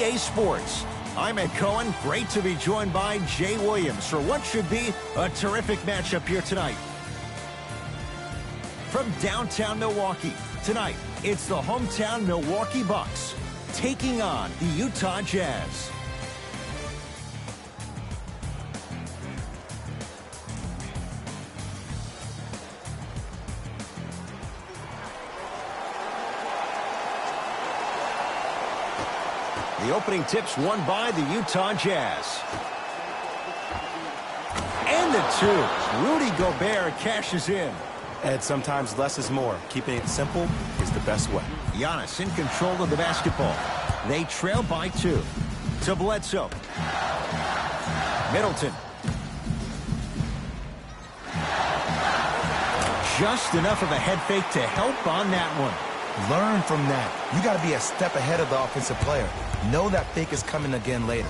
EA Sports. I'm Ed Cohen. Great to be joined by Jay Williams for what should be a terrific matchup here tonight. From downtown Milwaukee, tonight it's the hometown Milwaukee Bucks taking on the Utah Jazz. The opening tip's won by the Utah Jazz. And the two. Rudy Gobert cashes in. Ed, sometimes less is more. Keeping it simple is the best way. Giannis in control of the basketball. They trail by 2. To Bledsoe. Middleton. Just enough of a head fake to help on that one. Learn from that. You got to be a step ahead of the offensive player. Know that fake is coming again later.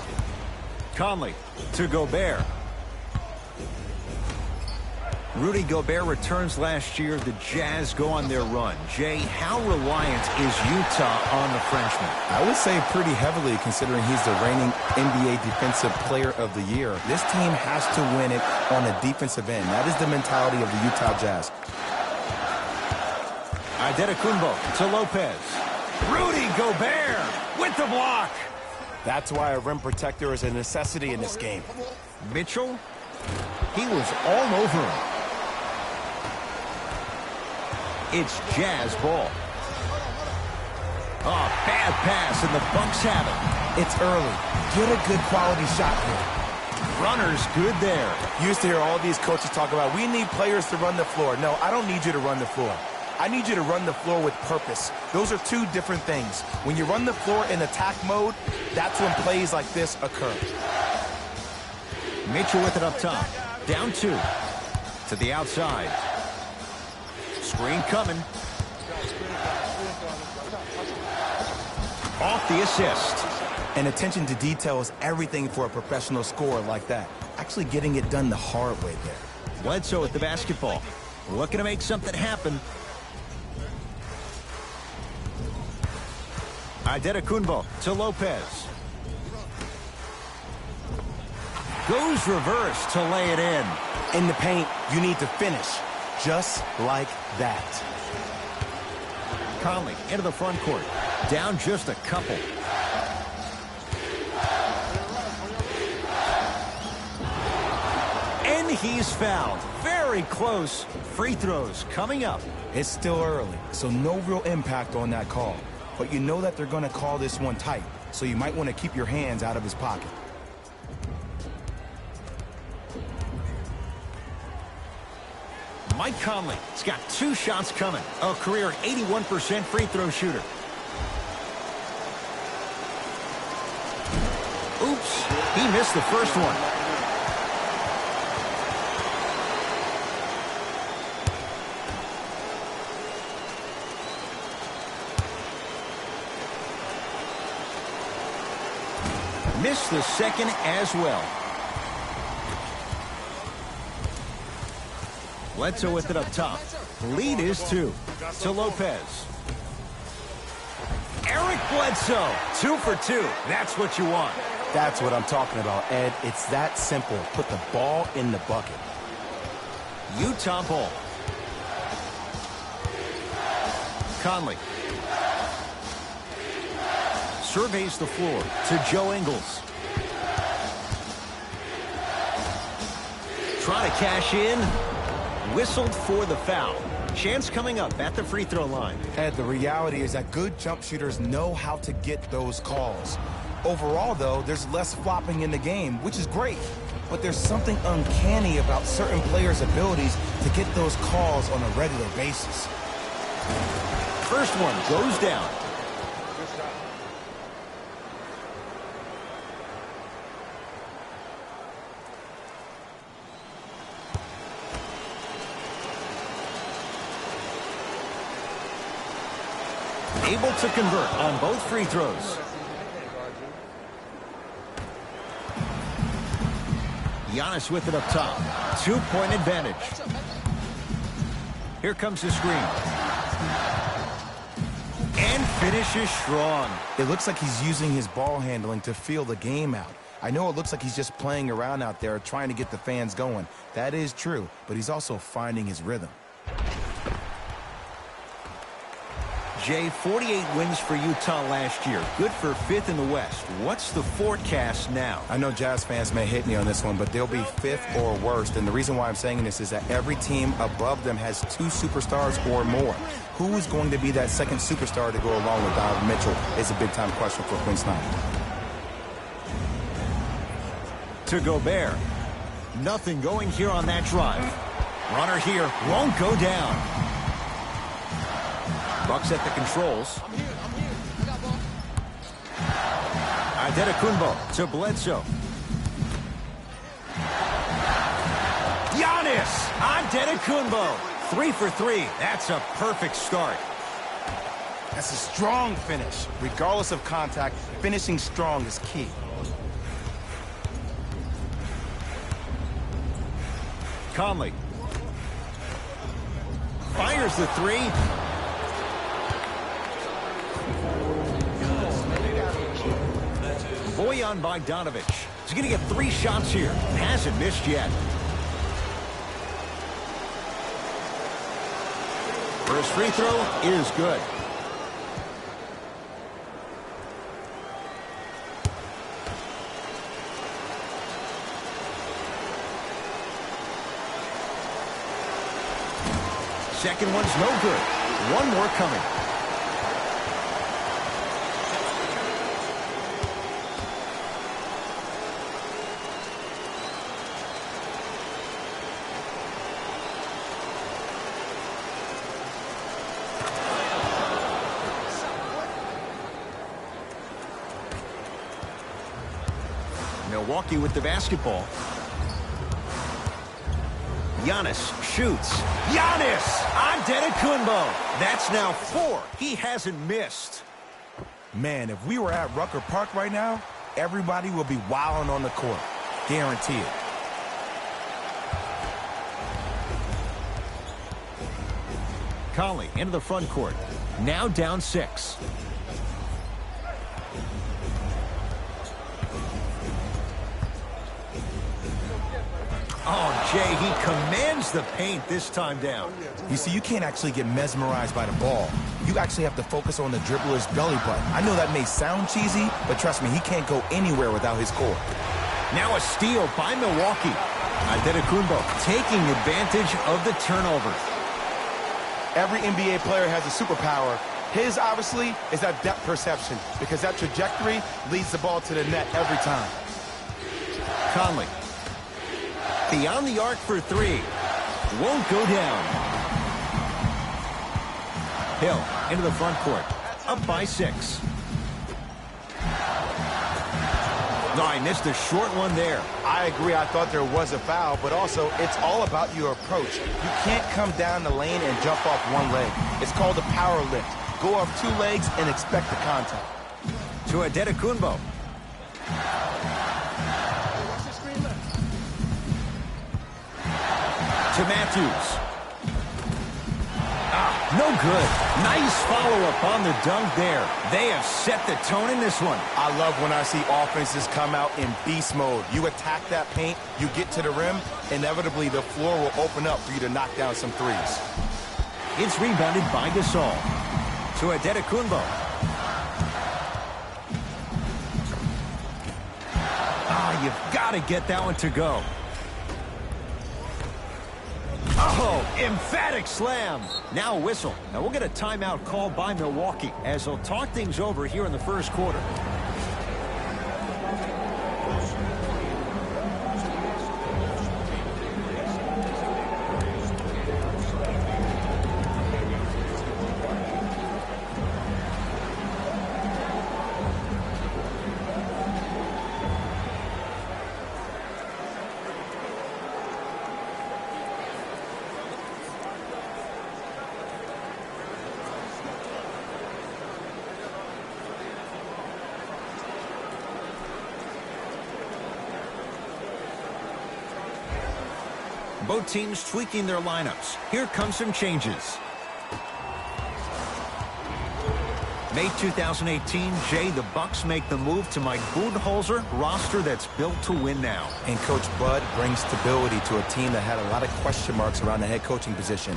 Conley to Gobert. Rudy Gobert returns last year. The Jazz go on their run. Jay, how reliant is Utah on the Frenchman? I would say pretty heavily, considering he's the reigning NBA Defensive Player of the Year. This team has to win it on the defensive end. That is the mentality of the Utah Jazz. Antetokounmpo to Lopez. Rudy Gobert with the block. That's why a rim protector is a necessity in this game. Mitchell, he was all over him. It's Jazz ball. Oh, bad pass, and the Bucks have it. It's early. Get a good quality shot here. Runner's good there. Used to hear all these coaches talk about, we need players to run the floor. No, I don't need you to run the floor. I need you to run the floor with purpose. Those are two different things. When you run the floor in attack mode, that's when plays like this occur. Mitchell with it up top. Down 2. To the outside. Screen coming. Off the assist. And attention to detail is everything for a professional scorer like that. Actually getting it done the hard way there. Bledsoe with the basketball. Looking to make something happen. Antetokounmpo to Lopez. Goes reverse to lay it in. In the paint, you need to finish. Just like that. Conley into the front court. Down just a couple. And he's fouled. Very close. Free throws coming up. It's still early, so no real impact on that call. But you know that they're going to call this one tight, so you might want to keep your hands out of his pocket. Mike Conley has got 2 shots coming. A career 81% free throw shooter. Oops, he missed the first one. Missed the second as well. Bledsoe with it up top. Lead is 2. To Lopez. Eric Bledsoe, 2 for 2. That's what you want. That's what I'm talking about, Ed. It's that simple. Put the ball in the bucket. Utah ball. Conley. Surveys the floor to Joe Ingles. Trying to cash in. Whistled for the foul. Chance coming up at the free throw line. Ed, the reality is that good jump shooters know how to get those calls. Overall, though, there's less flopping in the game, which is great. But there's something uncanny about certain players' abilities to get those calls on a regular basis. First one goes down. Able to convert on both free throws. Giannis with it up top. 2-point advantage. Here comes the screen. And finishes strong. It looks like he's using his ball handling to feel the game out. I know it looks like he's just playing around out there trying to get the fans going. That is true, but he's also finding his rhythm. Jay, 48 wins for Utah last year. Good for 5th in the West. What's the forecast now? I know Jazz fans may hate me on this one, but they'll be 5th or worst. And the reason why I'm saying this is that every team above them has 2 superstars or more. Who is going to be that second superstar to go along with Donovan Mitchell is a big-time question for Quinn Snyder. To Gobert. Nothing going here on that drive. Runner here won't go down. Bucks at the controls. Antetokounmpo to Bledsoe. Giannis Antetokounmpo. 3 for 3. That's a perfect start. That's a strong finish. Regardless of contact, finishing strong is key. Conley. Fires the 3. Bojan Bogdanovic. He's going to get 3 shots here. Hasn't missed yet. First free throw is good. Second one's no good. One more coming. Milwaukee with the basketball. Giannis shoots. Giannis Antetokounmpo. That's now 4. He hasn't missed. Man, if we were at Rucker Park right now, everybody will be wilding on the court. Guarantee it. Conley into the front court. Now down 6. Oh, Jay, he commands the paint this time down. You see, you can't actually get mesmerized by the ball. You actually have to focus on the dribbler's belly button. I know that may sound cheesy, but trust me, he can't go anywhere without his core. Now a steal by Milwaukee. Antetokounmpo taking advantage of the turnover. Every NBA player has a superpower. His, obviously, is that depth perception, because that trajectory leads the ball to the net every time. Conley. Beyond the arc for 3. Won't go down. Hill into the front court. Up by 6. No, I missed a short one there. I agree. I thought there was a foul, but also it's all about your approach. You can't come down the lane and jump off one leg. It's called a power lift. Go off 2 legs and expect the contact. To Antetokounmpo. To Matthews. No good. Nice follow-up on the dunk there. They have set the tone in this one. I love when I see offenses come out in beast mode. You attack that paint, you get to the rim, inevitably the floor will open up for you to knock down some threes. It's rebounded by Gasol. To Antetokounmpo. You've got to get that one to go. Oh, emphatic slam. Now a whistle. Now we'll get a timeout called by Milwaukee as they'll talk things over here in the first quarter. Both teams tweaking their lineups. Here come some changes. May 2018, Jay, the Bucks make the move to Mike Budenholzer roster that's built to win now. And Coach Bud brings stability to a team that had a lot of question marks around the head coaching position.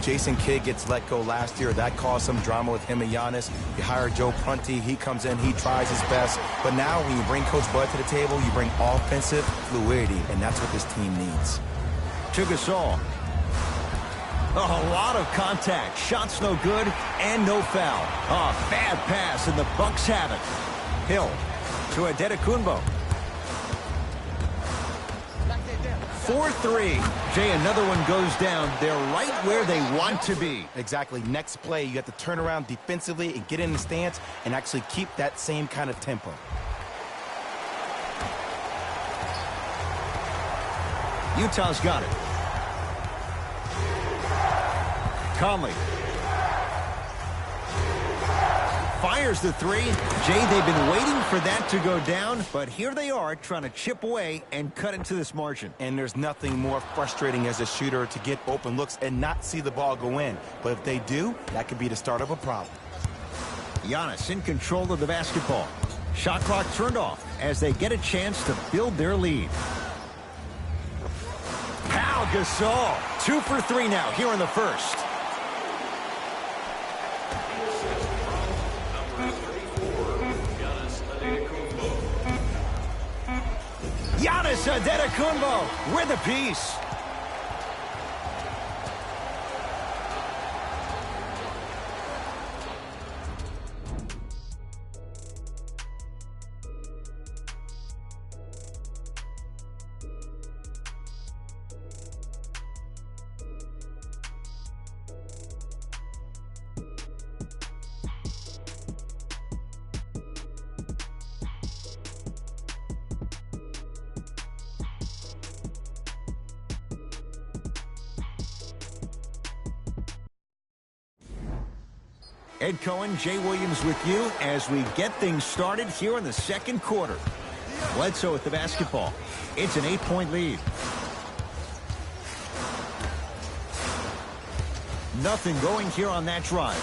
Jason Kidd gets let go last year. That caused some drama with him and Giannis. You hire Joe Prunty. He comes in. He tries his best. But now when you bring Coach Bud to the table, you bring offensive fluidity, and that's what this team needs. To Gasol. A lot of contact. Shots no good and no foul. Bad pass, and the Bucks have it. Hill to Adetokunbo. 4-3. Jay, another one goes down. They're right where they want to be. Exactly. Next play, you have to turn around defensively and get in the stance and actually keep that same kind of tempo. Utah's got it. Conley fires the three. Jay, they've been waiting for that to go down, but here they are trying to chip away and cut into this margin. And there's nothing more frustrating as a shooter to get open looks and not see the ball go in. But if they do, that could be the start of a problem. Giannis in control of the basketball. Shot clock turned off as they get a chance to build their lead. Pau Gasol, 2 for 3 now here in the first. Giannis Adetokunbo with a piece. Ed Cohen, Jay Williams with you as we get things started here in the second quarter. Bledsoe with the basketball. It's an 8-point lead. Nothing going here on that drive.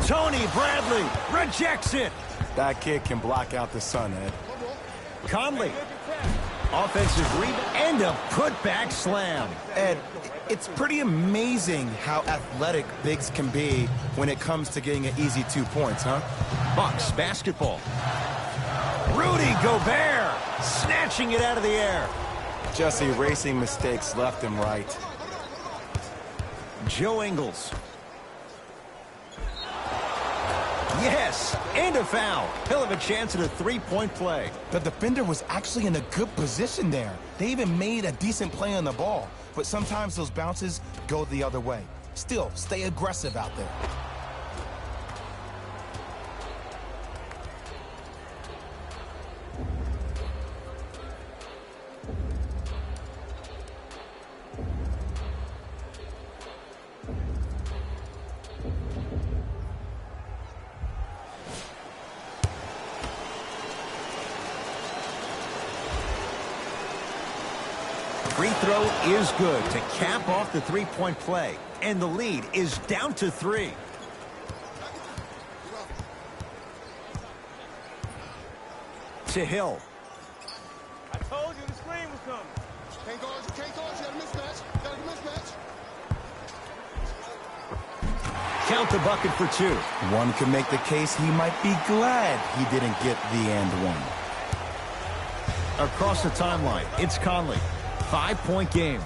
Tony Bradley rejects it. That kid can block out the sun, Ed. Conley. Offensive rebound and a putback slam. Ed, it's pretty amazing how athletic bigs can be when it comes to getting an easy 2 points, huh? Bucks basketball. Rudy Gobert snatching it out of the air. Just erasing mistakes left and right. Joe Ingles. Yes, and a foul. He'll have a chance at a 3-point play. The defender was actually in a good position there. They even made a decent play on the ball. But sometimes those bounces go the other way. Still, stay aggressive out there. Free throw is good to cap off the 3-point play. And the lead is down to 3. To Hill. I told you the screen was coming. Can't guard you, can't guard you. Got a mismatch. Got a mismatch. Count the bucket for 2. One could make the case he might be glad he didn't get the and one. Across the timeline, it's Conley. 5-point game.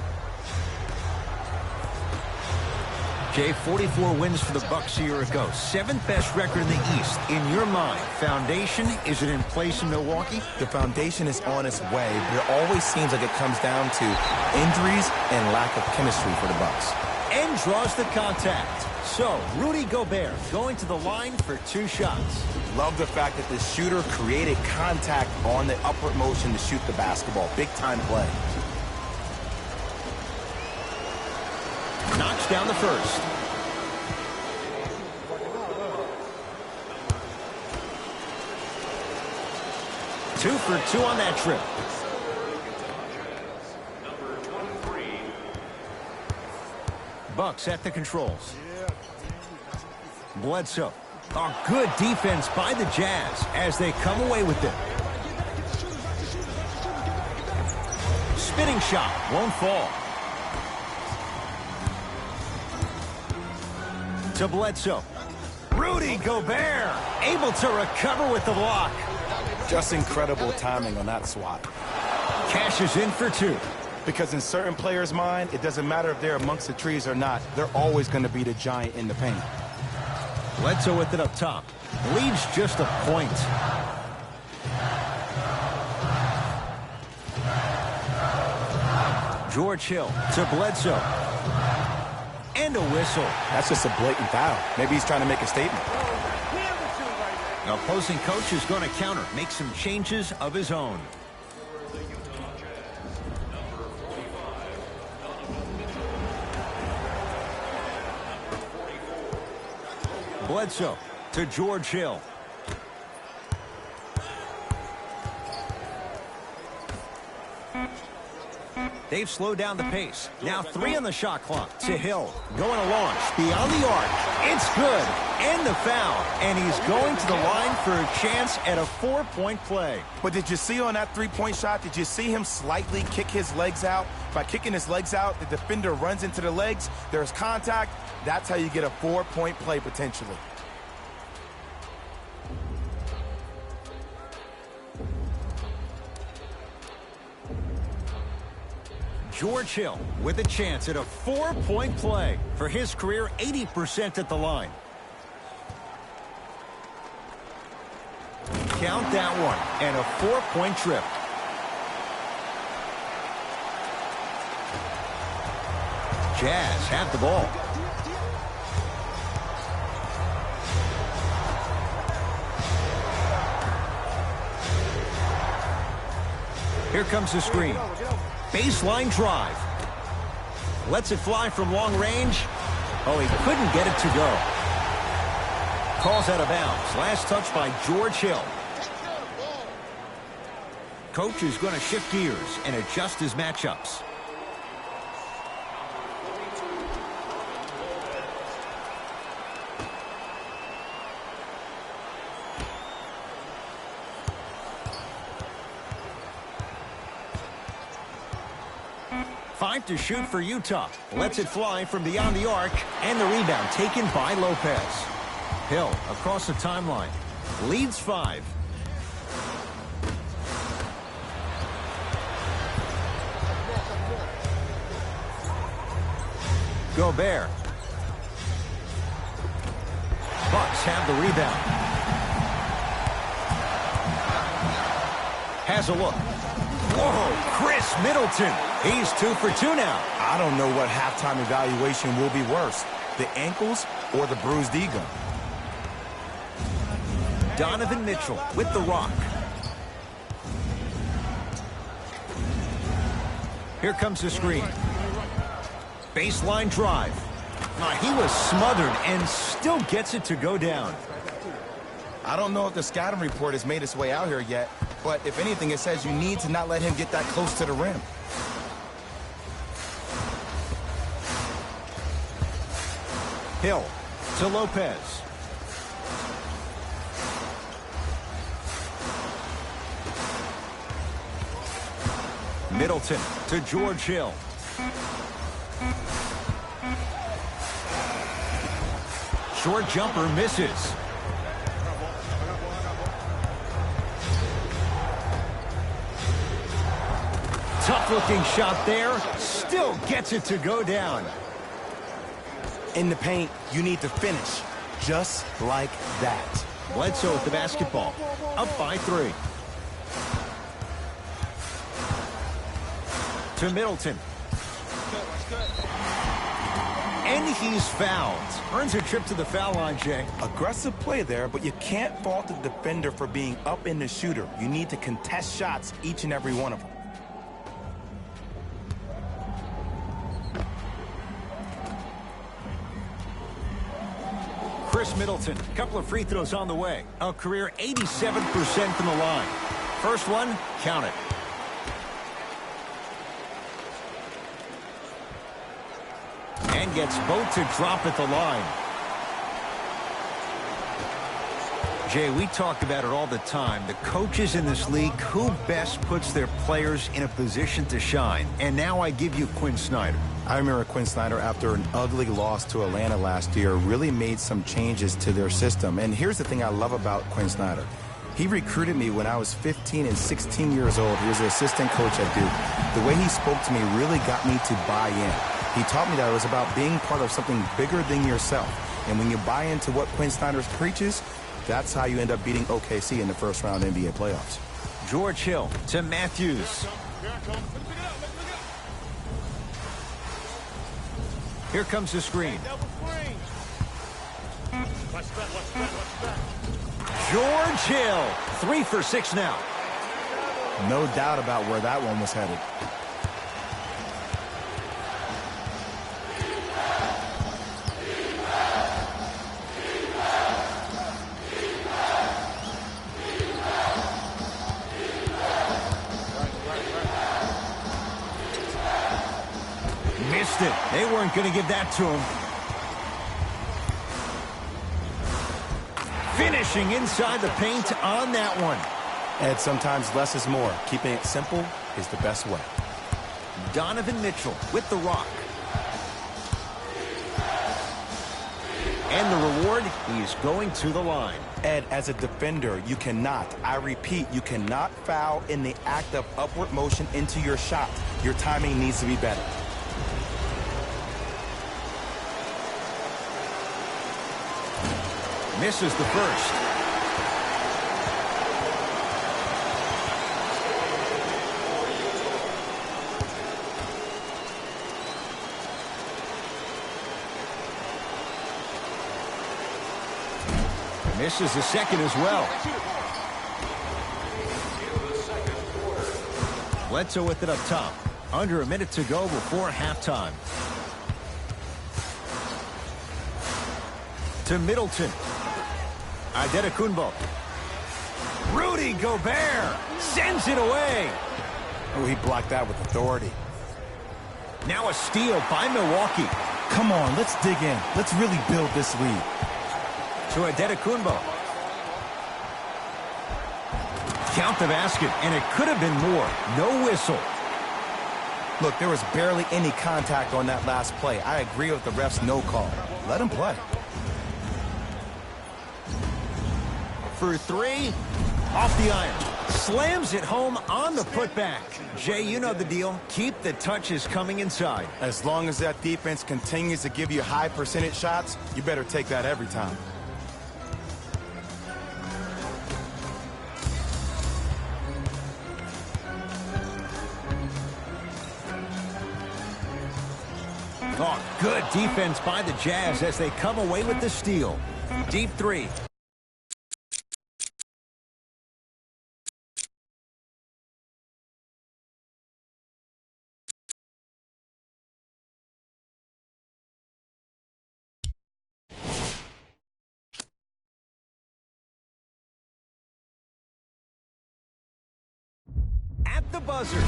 Jay, 44 wins for the Bucks a year ago. 7th best record in the East. In your mind, foundation, is it in place in Milwaukee? The foundation is on its way, but it always seems like it comes down to injuries and lack of chemistry for the Bucks. And draws the contact. So, Rudy Gobert going to the line for 2 shots. Love the fact that the shooter created contact on the upward motion to shoot the basketball. Big-time play. Knocks down the first. Two for 2 on that trip. Bucks at the controls. Bledsoe A good defense by the Jazz as they come away with it. Spinning shot won't fall. To Bledsoe. Rudy Gobert able to recover with the block. Just incredible timing on that swat. Cashes in for two. Because in certain players' mind, it doesn't matter if they're amongst the trees or not. They're always going to be the giant in the paint. Bledsoe with it up top. Leads just a point. George Hill to Bledsoe. And a whistle. That's just a blatant foul. Maybe he's trying to make a statement. The opposing coach is going to counter, make some changes of his own. Bledsoe to George Hill. They've slowed down the pace. Now 3 on the shot clock. To Hill. Going to launch. Beyond the arc. It's good. And the foul. And he's going to the line for a chance at a 4-point play. But did you see on that three-point shot, did you see him slightly kick his legs out? By kicking his legs out, the defender runs into the legs. There's contact. That's how you get a 4-point play potentially. George Hill with a chance at a 4-point play for his career, 80% at the line. Count that one, and a 4-point trip. Jazz have the ball. Here comes the screen. Baseline drive. Lets it fly from long range. Oh, he couldn't get it to go. Calls out of bounds. Last touch by George Hill. Coach is going to shift gears and adjust his matchups. Five to shoot for Utah. Lets it fly from beyond the arc, and the rebound taken by Lopez. Hill across the timeline. Leads 5. Gobert. Bucks have the rebound. Has a look. Whoa, Chris Middleton. He's 2 for 2 now. I don't know what halftime evaluation will be worse, the ankles or the bruised ego. Donovan Mitchell with the rock. Here comes the screen. Baseline drive. He was smothered and still gets it to go down. I don't know if the scouting report has made its way out here yet, but if anything, it says you need to not let him get that close to the rim. Hill to Lopez. Middleton to George Hill. Short jumper misses. Tough looking shot there. Still gets it to go down. In the paint, you need to finish just like that. Bledsoe with the basketball. Up by 3. To Middleton. And he's fouled. Earns a trip to the foul line, Jay. Aggressive play there, but you can't fault the defender for being up in the shooter. You need to contest shots, each and every one of them. Chris Middleton, a couple of free throws on the way. A career 87% from the line. First one, count it. And gets both to drop at the line. Jay, we talk about it all the time. The coaches in this league, who best puts their players in a position to shine? And now I give you Quinn Snyder. I remember Quinn Snyder, after an ugly loss to Atlanta last year, really made some changes to their system. And here's the thing I love about Quinn Snyder. He recruited me when I was 15 and 16 years old. He was an assistant coach at Duke. The way he spoke to me really got me to buy in. He taught me that it was about being part of something bigger than yourself. And when you buy into what Quinn Snyder preaches, that's how you end up beating OKC in the first round NBA playoffs. George Hill to Matthews. Here comes the screen. George Hill, 3 for 6 now. No doubt about where that one was headed. Missed it. They weren't going to give that to him. Finishing inside the paint on that one. Ed, sometimes less is more. Keeping it simple is the best way. Donovan Mitchell with the rock. And the reward, he's going to the line. Ed, as a defender, you cannot, I repeat, you cannot foul in the act of upward motion into your shot. Your timing needs to be better. Misses the first. Misses the second as well. Bledsoe with it up top. Under a minute to go before halftime. To Middleton. Antetokounmpo. Rudy Gobert sends it away. Oh, he blocked that with authority. Now a steal by Milwaukee. Come on, let's dig in. Let's really build this lead. To Antetokounmpo. Count the basket, and it could have been more. No whistle. Look, there was barely any contact on that last play. I agree with the ref's no call. Let him play. For 3, off the iron. Slams it home on the putback. Jay, you know the deal. Keep the touches coming inside. As long as that defense continues to give you high percentage shots, you better take that every time. Oh, good defense by the Jazz as they come away with the steal. Deep 3. At the buzzer.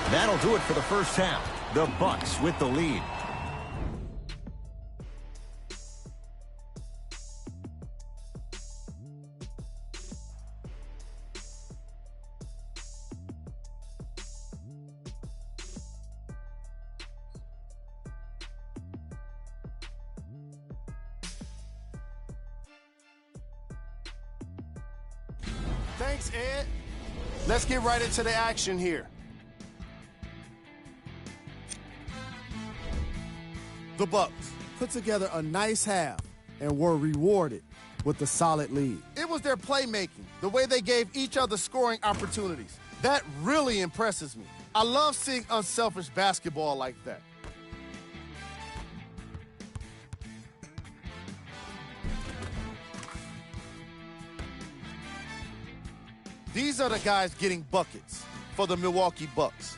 That'll do it for the first half. The Bucks with the lead. Thanks, Ed. Let's get right into the action here. The Bucks put together a nice half and were rewarded with a solid lead. It was their playmaking, the way they gave each other scoring opportunities. That really impresses me. I love seeing unselfish basketball like that. These are the guys getting buckets for the Milwaukee Bucks.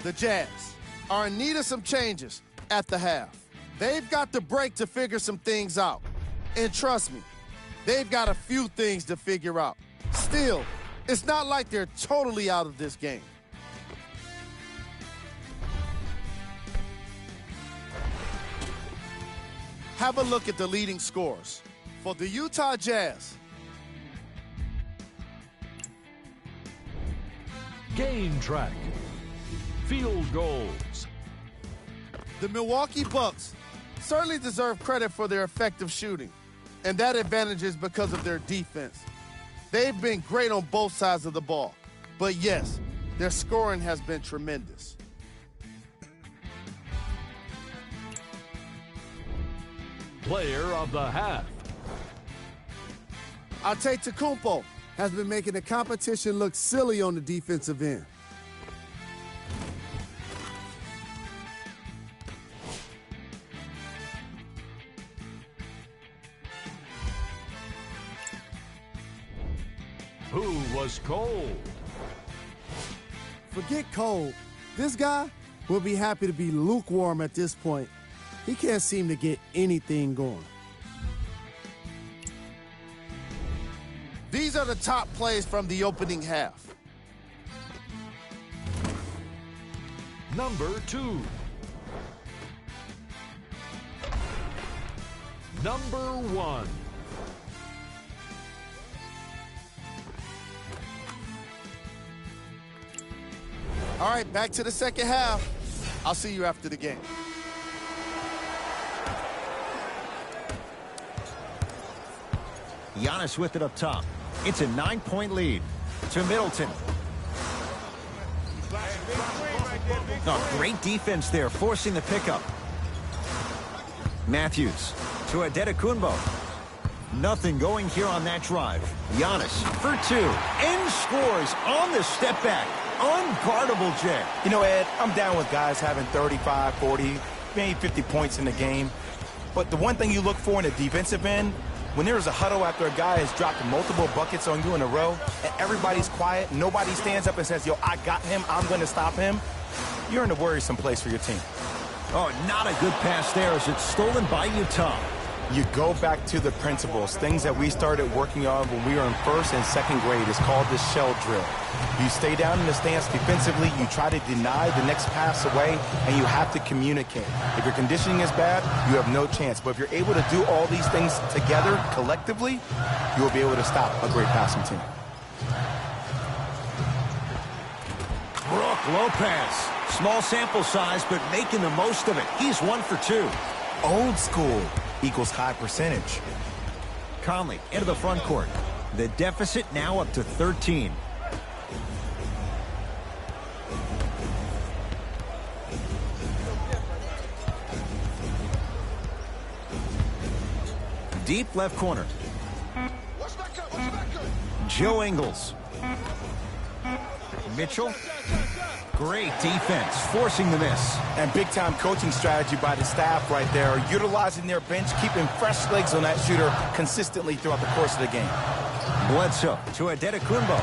The Jazz are in need of some changes at the half. They've got the break to figure some things out. And trust me, they've got a few things to figure out. Still, it's not like they're totally out of this game. have a look at the leading scores. For the Utah Jazz, Game track. Field goals. the Milwaukee Bucks certainly deserve credit for their effective shooting, and that advantage is because of their defense. They've been great on both sides of the ball, but yes, their scoring has been tremendous. Player of the half. Antetokounmpo Has been making the competition look silly on the defensive end. Who was cold? Forget cold. This guy will be happy to be lukewarm at this point. He can't seem to get anything going. These are the top plays from the opening half. Number 2. Number 1. All right, back to the second half. I'll see you after the game. Giannis with it up top. It's a 9-point lead to Middleton. Oh, great defense there, forcing the pickup. Matthews to Antetokounmpo. Nothing going here on that drive. Giannis for 2 and scores on the step back. Unguardable, Jay. You know, Ed, I'm down with guys having 35, 40, maybe 50 points in the game. But the one thing you look for in a defensive end, when there's a huddle after a guy has dropped multiple buckets on you in a row, and everybody's quiet, nobody stands up and says, yo, I got him, I'm going to stop him, you're in a worrisome place for your team. Oh, not a good pass there as it's stolen by Utah. You go back to the principles, things that we started working on when we were in first and second grade. It's called the shell drill. You stay down in the stance defensively, you try to deny the next pass away, and you have to communicate. If your conditioning is bad, you have no chance. But if you're able to do all these things together, collectively, you will be able to stop a great passing team. Brook Lopez. Small sample size, but making the most of it. He's 1 for 2. Old school equals high percentage. Conley into the front court. The deficit now up to 13. Deep left corner. Joe Ingles. Mitchell. Great defense, forcing the miss. And big-time coaching strategy by the staff right there, utilizing their bench, keeping fresh legs on that shooter consistently throughout the course of the game. Bledsoe to Antetokounmpo.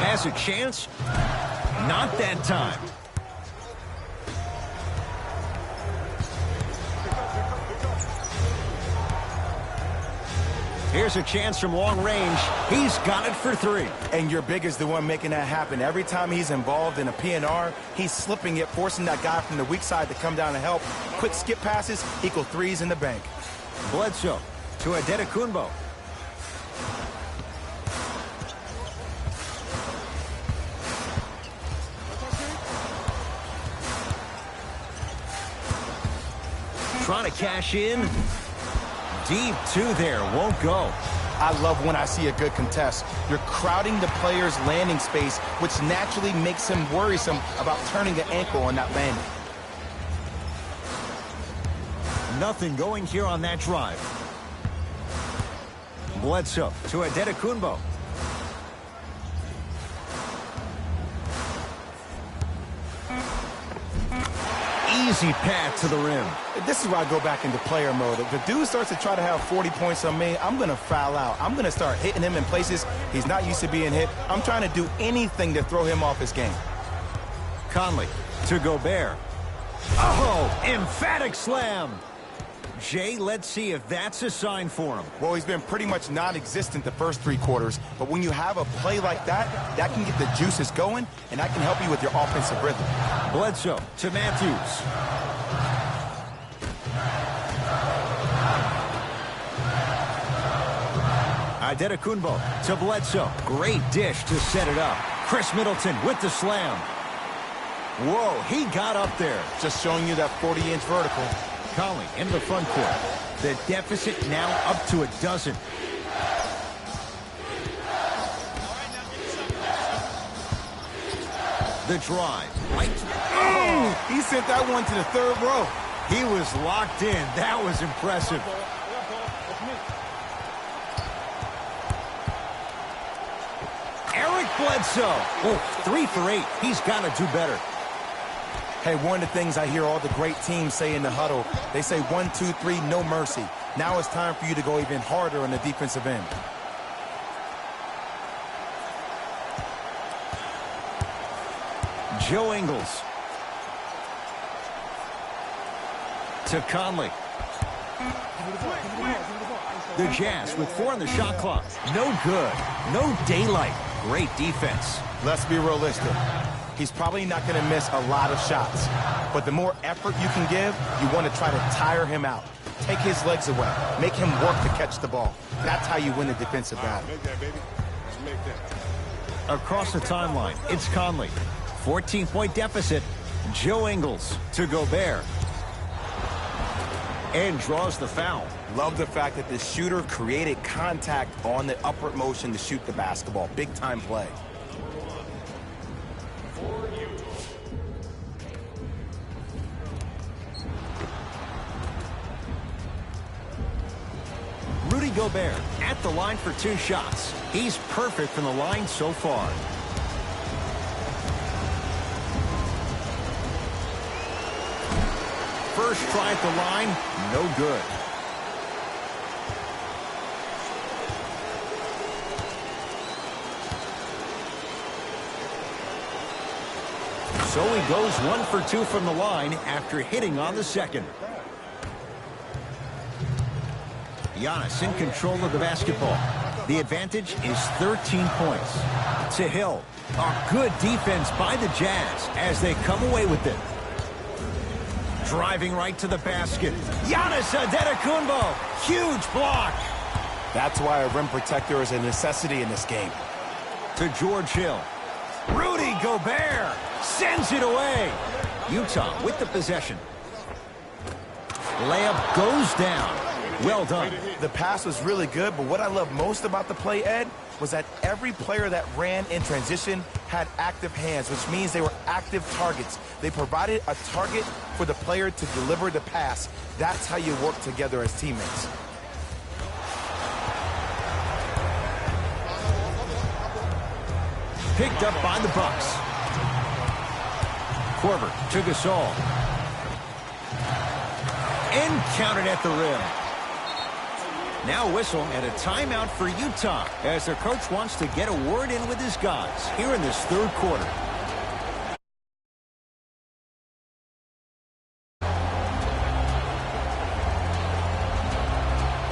Has a chance. Not that time. Here's a chance from long range. He's got it for 3. And your big is the one making that happen. Every time he's involved in a PNR, he's slipping it, forcing that guy from the weak side to come down and help. Quick skip passes equal 3s in the bank. Bledsoe to Antetokounmpo. Trying to cash in. Deep 2 there, won't go. I love when I see a good contest. You're crowding the player's landing space, which naturally makes him worrisome about turning the ankle on that landing. Nothing going here on that drive. Bledsoe to Antetokounmpo. Easy path to the rim. This is where I go back into player mode. If the dude starts to try to have 40 points on me, I'm going to foul out. I'm going to start hitting him in places he's not used to being hit. I'm trying to do anything to throw him off his game. Conley to Gobert. Oh, emphatic slam. Jay, let's see if that's a sign for him. Well, he's been pretty much non-existent the first 3 quarters, but when you have a play like that, that can get the juices going, and that can help you with your offensive rhythm. Bledsoe to Matthews. Adetokunbo to Bledsoe. Great dish to set it up. Chris Middleton with the slam. Whoa, he got up there. Just showing you that 40-inch vertical. Conley into the front court. The deficit now up to 12. The drive. Right. Oh, he sent that one to the third row. He was locked in. That was impressive. Eric Bledsoe. Oh, 3 for 8. He's got to do better. Hey, one of the things I hear all the great teams say in the huddle, they say 1, 2, 3, no mercy. Now it's time for you to go even harder on the defensive end. Joe Ingles. To Conley. The Jazz with 4 on the shot clock. No good. No daylight. Great defense. Let's be realistic. He's probably not going to miss a lot of shots. But the more effort you can give, you want to try to tire him out. Take his legs away. Make him work to catch the ball. That's how you win the defensive battle. Make that, baby. Let's make that. Across the timeline, it's Conley. 14-point deficit. Joe Ingles to Gobert. And draws the foul. Love the fact that the shooter created contact on the upward motion to shoot the basketball. Big-time play. Rudy Gobert at the line for 2 shots. He's perfect from the line so far. First try at the line, no good. So he goes 1 for 2 from the line after hitting on the second. Giannis in control of the basketball. The advantage is 13 points. To Hill. A good defense by the Jazz as they come away with it. Driving right to the basket. Giannis Adetokunbo. Huge block. That's why a rim protector is a necessity in this game. To George Hill. Rudy Gobert sends it away. Utah with the possession. Layup goes down. Well done. The pass was really good, but what I love most about the play, Ed, was that every player that ran in transition had active hands, which means they were active targets. They provided a target for the player to deliver the pass. That's how you work together as teammates. Picked up by the Bucks. Korver to Gasol. And counted at the rim. Now whistle and a timeout for Utah as their coach wants to get a word in with his guys here in this third quarter.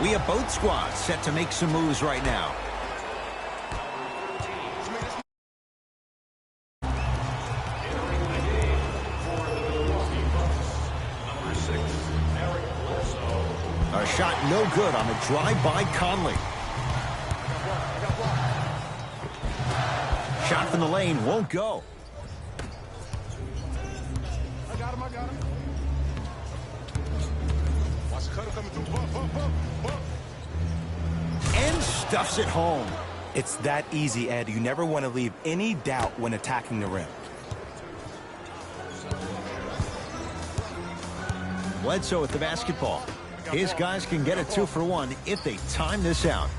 We have both squads set to make some moves right now. A shot no good on the drive by Conley. Shot from the lane won't go. I got him. Watch the cutter coming through. Bump. And stuffs it home. It's that easy, Ed. You never want to leave any doubt when attacking the rim. Bledsoe with the basketball. His guys can get a 2-for-1 if they time this out.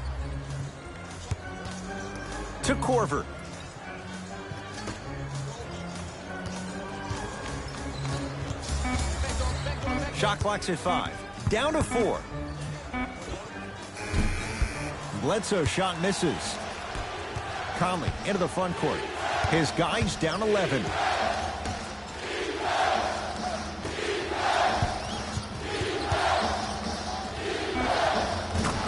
To Korver. Shot clock's at 5. Down to 4. Bledsoe shot misses. Conley into the front court. His guys down 11.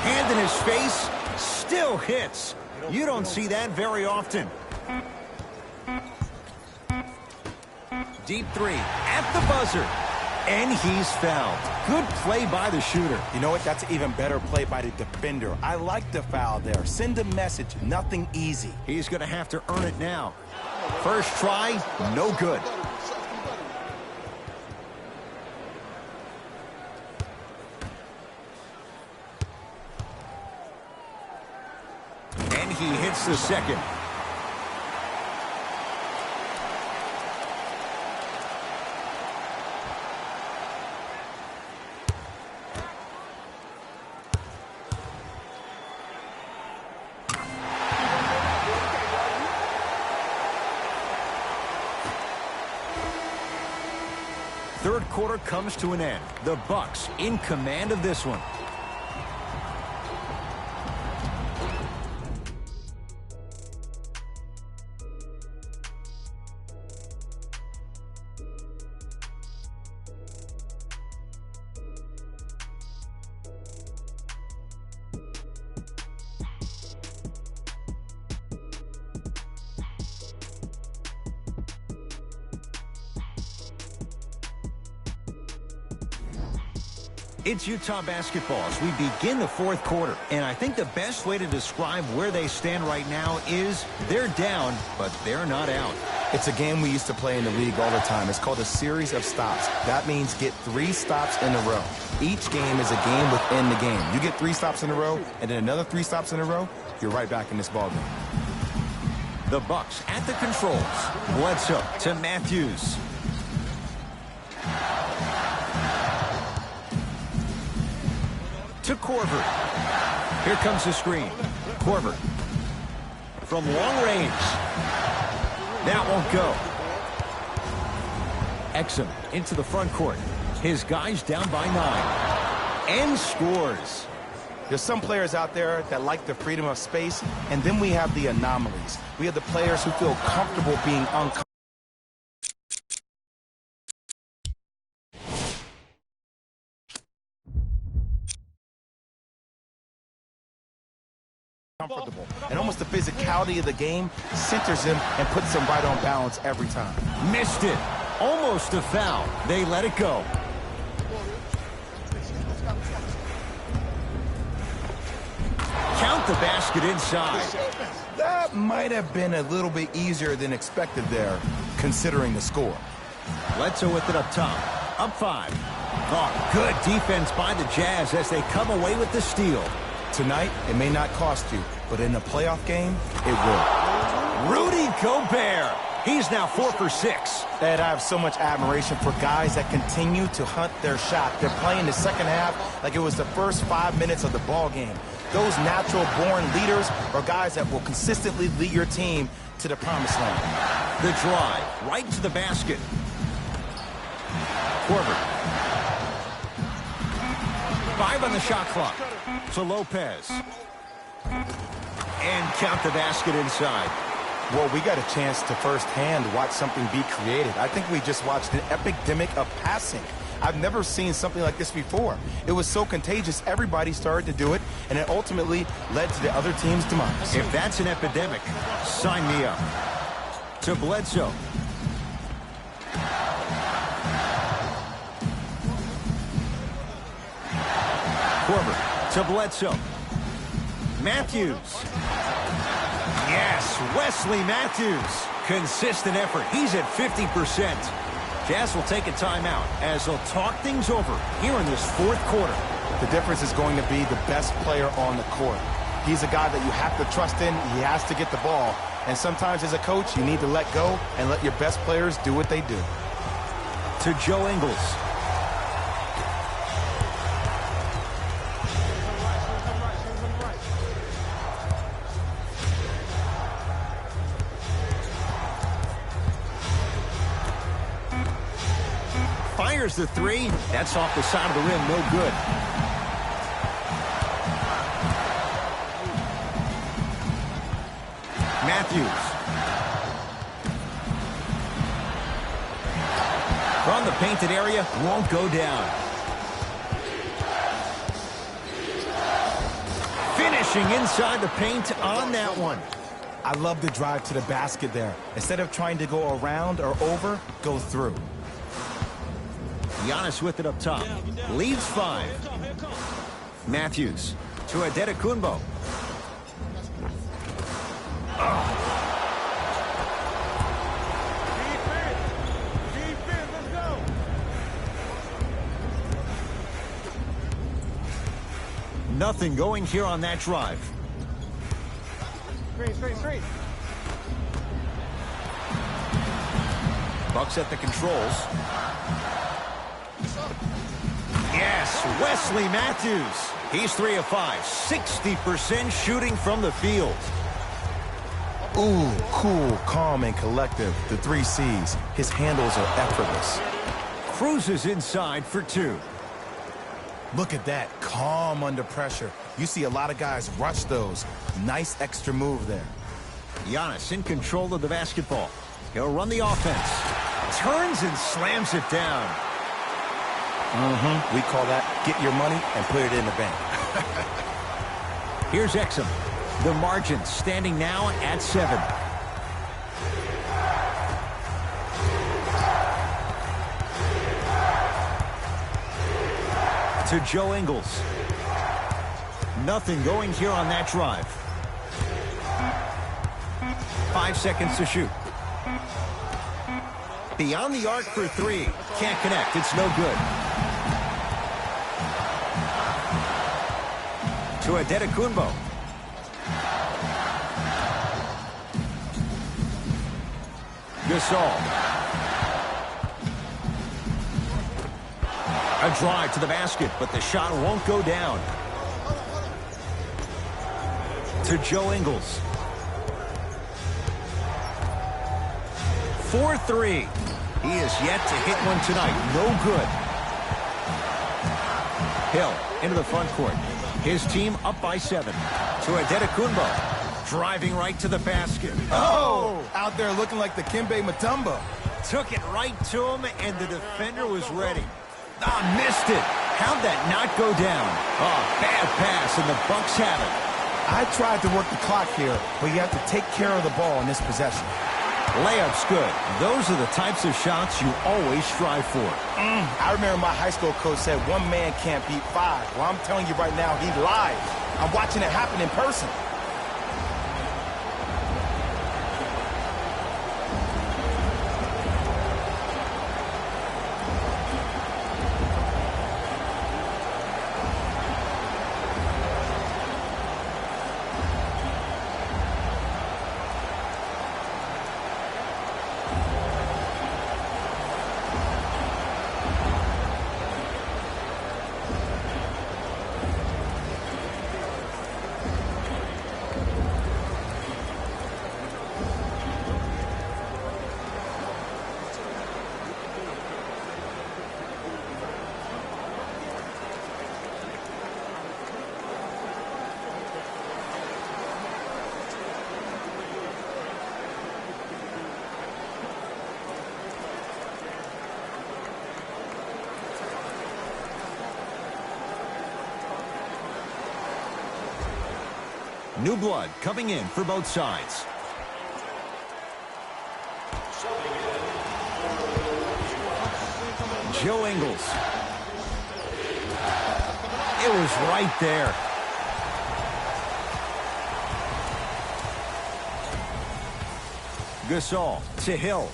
Hand in his face, still hits. You don't see that very often. Deep 3 at the buzzer. And he's fouled. Good play by the shooter. You know what? That's an even better play by the defender. I like the foul there. Send a message. Nothing easy. He's going to have to earn it now. First try, no good. And he hits the second. Third quarter comes to an end. The Bucks in command of this one. It's Utah basketball as we begin the fourth quarter. And I think the best way to describe where they stand right now is they're down, but they're not out. It's a game we used to play in the league all the time. It's called a series of stops. That means get 3 stops in a row. Each game is a game within the game. You get 3 stops in a row, and then another 3 stops in a row, you're right back in this ballgame. The Bucks at the controls. Bledsoe to Matthews. To Korver. Here comes the screen. Korver. From long range. That won't go. Exum into the front court. His guys down by 9. And scores. There's some players out there that like the freedom of space, and then we have the anomalies. We have the players who feel comfortable being uncomfortable. And almost the physicality of the game centers him and puts him right on balance every time. Missed it. Almost a foul. They let it go. Count the basket inside. That might have been a little bit easier than expected there, considering the score. Bledsoe with it up top. Up 5. Oh, good defense by the Jazz as they come away with the steal. Tonight, it may not cost you, but in a playoff game, it will. Rudy Gobert. He's now 4 for 6. Ed, I have so much admiration for guys that continue to hunt their shot. They're playing the second half like it was the first 5 minutes of the ball game. Those natural-born leaders are guys that will consistently lead your team to the promised land. The drive, right to the basket. Korver. 5 on the shot clock. To Lopez. And count the basket inside. Well, we got a chance to firsthand watch something be created. I think we just watched an epidemic of passing. I've never seen something like this before. It was so contagious, everybody started to do it, and it ultimately led to the other team's demise. If that's an epidemic, sign me up. To Bledsoe. Korver to Bledsoe. Matthews. Yes, Wesley Matthews. Consistent effort. He's at 50%. Jazz will take a timeout as they'll talk things over here in this fourth quarter. The difference is going to be the best player on the court. He's a guy that you have to trust in. He has to get the ball. And sometimes as a coach, you need to let go and let your best players do what they do. To Joe Ingles. Fires the 3. That's off the side of the rim. No good. Matthews. From the painted area, won't go down. Finishing inside the paint on that one. I love the drive to the basket there. Instead of trying to go around or over, go through. Giannis with it up top. Leads 5. Matthews to Adetokunbo. Nothing going here on that drive. Screen. Bucks at the controls. Yes, Wesley Matthews. He's 3 of 5. 60% shooting from the field. Ooh, cool, calm, and collective. The 3 C's. His handles are effortless. Cruises inside for 2. Look at that, calm under pressure. You see a lot of guys rush those. Nice extra move there. Giannis in control of the basketball. He'll run the offense. Turns and slams it down. We call that get your money and put it in the bank. Here's Exum. The margin standing now at 7. To Joe Ingles. Nothing going here on that drive. 5 seconds to shoot. Beyond the arc for 3. Can't connect. It's no good. To Adetokunbo. Gasol. A drive to the basket, but the shot won't go down. To Joe Ingles. 4-3. He is yet to hit one tonight. No good. Hill into the front court. His team up by 7. To Adetokunbo. Driving right to the basket. Oh! Out there looking like the Kimbe Mutombo. Took it right to him, and the defender was ready. Missed it. How'd that not go down? Bad pass, and the Bucks have it. I tried to work the clock here, but you have to take care of the ball in this possession. Layup's good. Those are the types of shots you always strive for. I remember my high school coach said 1 man can't beat 5. Well, I'm telling you right now, he lied. I'm watching it happen in person. New blood coming in for both sides. Joe Ingles. It was right there. Gasol to Hill.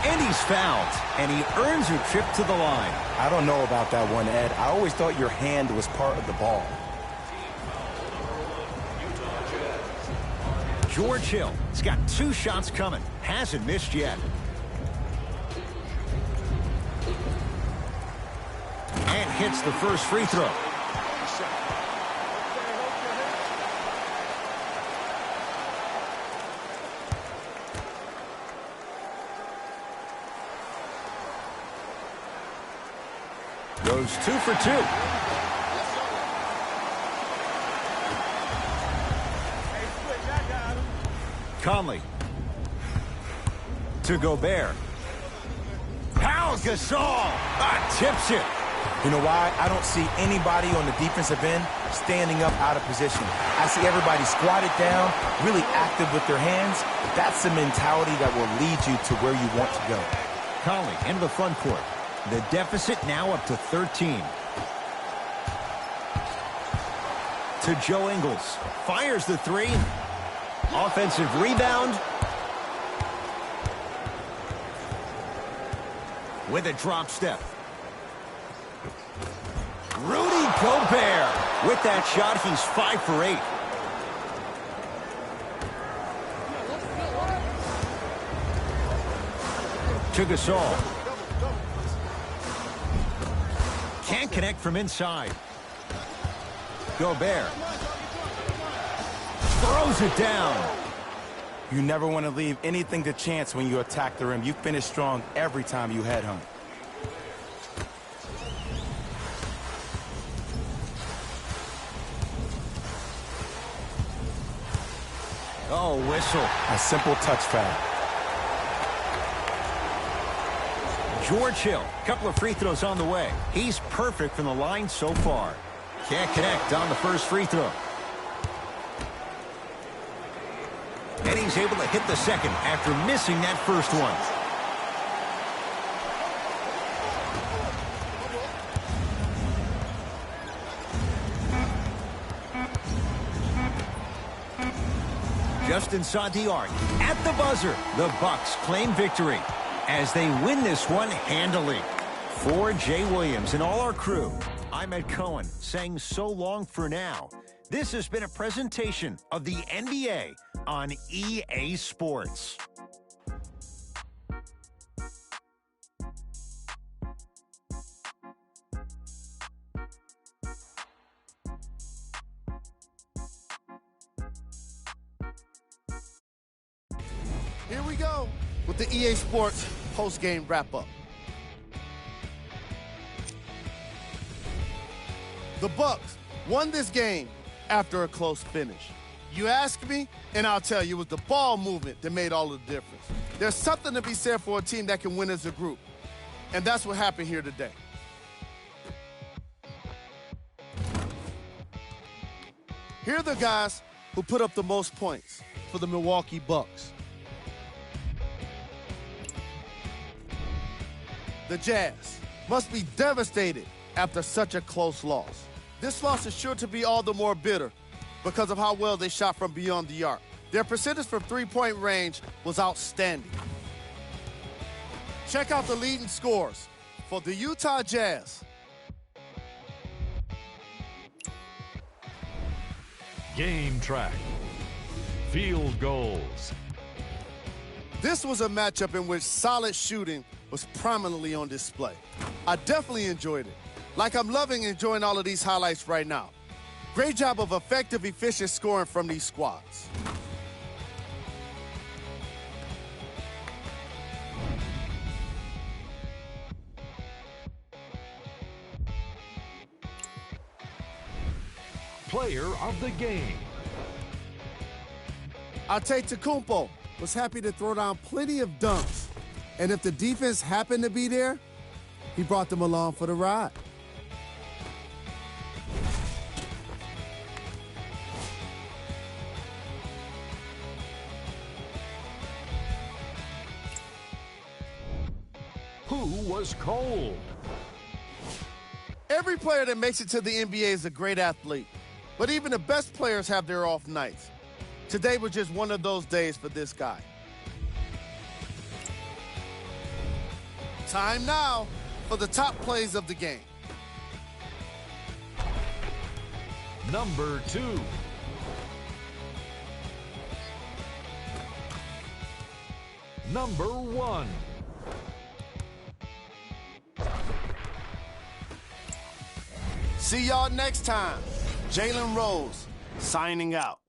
And he's fouled, and he earns a trip to the line. I don't know about that one, Ed. I always thought your hand was part of the ball. George Hill has got 2 shots coming. Hasn't missed yet. And hits the first free throw. Goes 2 for 2. Conley to Gobert. Pau Gasol tips it. You know why? I don't see anybody on the defensive end standing up out of position. I see everybody squatted down, really active with their hands. That's the mentality that will lead you to where you want to go. Conley into the front court. The deficit now up to 13. To Joe Ingles. Fires the three. Offensive rebound. With a drop step. Rudy Gobert. With that shot, he's 5 for 8. To Gasol. Can't connect from inside. Gobert. Throws it down. You never want to leave anything to chance when you attack the rim. You finish strong every time you headhunt. Oh, whistle. A simple touch foul. George Hill, couple of free throws on the way. He's perfect from the line so far. Can't connect on the first free throw. And he's able to hit the second after missing that first one. Just inside the arc. At the buzzer, the Bucks claim victory as they win this one handily. For Jay Williams and all our crew, I'm Ed Cohen saying so long for now. This has been a presentation of the NBA on EA Sports. Here we go with the EA Sports post-game wrap-up. The Bucks won this game after a close finish. You ask me, and I'll tell you, it was the ball movement that made all the difference. There's something to be said for a team that can win as a group, and that's what happened here today. Here are the guys who put up the most points for the Milwaukee Bucks. The Jazz must be devastated after such a close loss. This loss is sure to be all the more bitter because of how well they shot from beyond the arc. Their percentage from three-point range was outstanding. Check out the leading scores for the Utah Jazz. Game track. Field goals. This was a matchup in which solid shooting was prominently on display. I definitely enjoyed it. Like I'm loving enjoying all of these highlights right now. Great job of effective, efficient scoring from these squads. Player of the game. Antetokounmpo was happy to throw down plenty of dunks. And if the defense happened to be there, he brought them along for the ride. Who was cold? Every player that makes it to the NBA is a great athlete, but even the best players have their off nights. Today was just one of those days for this guy. Time now for the top plays of the game. Number 2. Number 1. See y'all next time. Jalen Rose signing out.